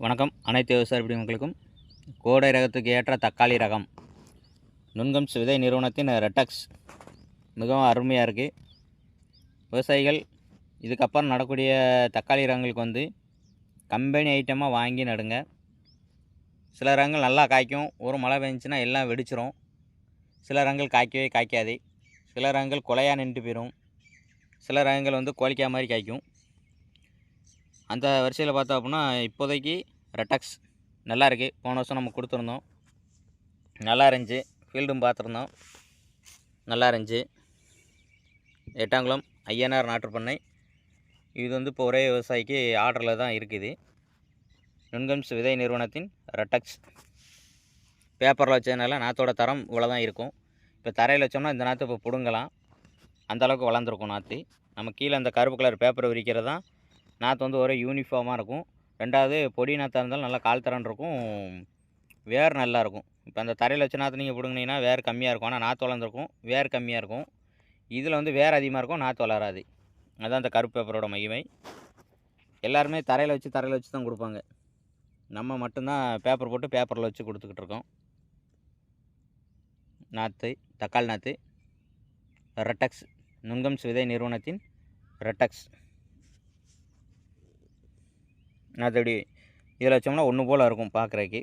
வணக்கம். அனைத்து விவசாய மக்களுக்கும் கோடை ரகத்துக்கு ஏற்ற தக்காளி ரகம் நுண்கம்ஸ் விதை நிறுவனத்தின் ரெட்டக்ஸ் மிகவும் அருமையாக இருக்குது. விவசாயிகள் இதுக்கப்புறம் நடக்கூடிய தக்காளி ரகங்களுக்கு வந்து கம்பெனி ஐட்டமாக வாங்கி நடுங்க. சில ரகங்கள் நல்லா காய்க்கும், ஒரு மழை பெஞ்சுன்னா எல்லாம் வெடிச்சிரும். சில ரகங்கள் காய்க்கவே காய்க்காது. சில ரகங்கள் கொலையாக நின்று போயிடும். சில ரகங்கள் வந்து கோழிக்காய் மாதிரி காய்க்கும். அந்த வரிசையில் பார்த்தோம் அப்படின்னா இப்போதைக்கு ரெட்டக்ஸ் நல்லா இருக்குது. போன வருஷம் நம்ம கொடுத்துருந்தோம், நல்லா இருந்துச்சு. ஃபீல்டும் பார்த்துருந்தோம், நல்லா இருந்துச்சு. எட்டாங்குளம் ஐயனார் நாட்டுப்பண்ணை. இது வந்து இப்போ ஒரே விவசாயிக்கு ஆர்டரில் தான் இருக்குது. நுண்கம்ஸ் விதை நிறுவனத்தின் ரெட்டக்ஸ் பேப்பரில் வச்சதுனால நாற்றோட தரம் இவ்வளோ தான் இருக்கும். இப்போ தரையில் வச்சோம்னா இந்த நாற்று இப்போ பிடுங்கலாம், அந்தளவுக்கு வளர்ந்துருக்கும் நாற்று. நம்ம கீழே அந்த கருப்பு கலர் பேப்பரை விரிக்கிறது தான் நாற்று வந்து ஒரே யூனிஃபார்மாக இருக்கும். ரெண்டாவது பொடி நாற்றாக இருந்தாலும் நல்லா கால் தரன் இருக்கும், வேர் நல்லாயிருக்கும். இப்போ அந்த தரையில் வச்ச நாற்று நீங்கள் பிடுங்கினீங்கன்னா வேர் கம்மியாக இருக்கும், ஆனால் நாற்று வளர்ந்துருக்கும். வேர் கம்மியாக இருக்கும். இதில் வந்து வேர் அதிகமாக இருக்கும், நாற்று வளராது. அதுதான் அந்த கருப்பு பேப்பரோட மகிமை. எல்லாருமே தரையில் வச்சு தான் கொடுப்பாங்க. நம்ம மட்டும்தான் பேப்பர் போட்டு பேப்பரில் வச்சு கொடுத்துக்கிட்டு இருக்கோம். நாற்று தக்காளி நாற்று ரெட்டக்ஸ் நுண்கம்ஸ் விதை நிறுவனத்தின் ரெட்டக்ஸ் நாற்று. அப்படி இதில் வச்சோம்னா ஒன்று போல் இருக்கும் பார்க்குறதுக்கு.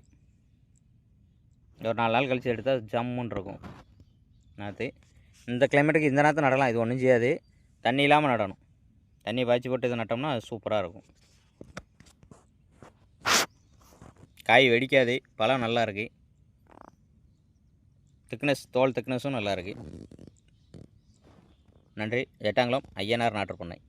ஒரு 4 நாள் கழித்து எடுத்தால் ஜம்முன்னு இருக்கும் நாற்று. இந்த கிளைமேட்டுக்கு இந்த நாற்று நடலாம், இது ஒன்றும் செய்யாது. தண்ணி இல்லாமல் நடணும். தண்ணி பாய்ச்சி போட்டு இதை நட்டோம்னா அது சூப்பராக இருக்கும். காய் வெடிக்காது, பழம் நல்லா இருக்குது. திக்னஸ், தோல் திக்னஸும் நல்லா இருக்குது. நன்றி. எட்டாங்குளம் ஐயனார் நாட்டுப்பண்ணை.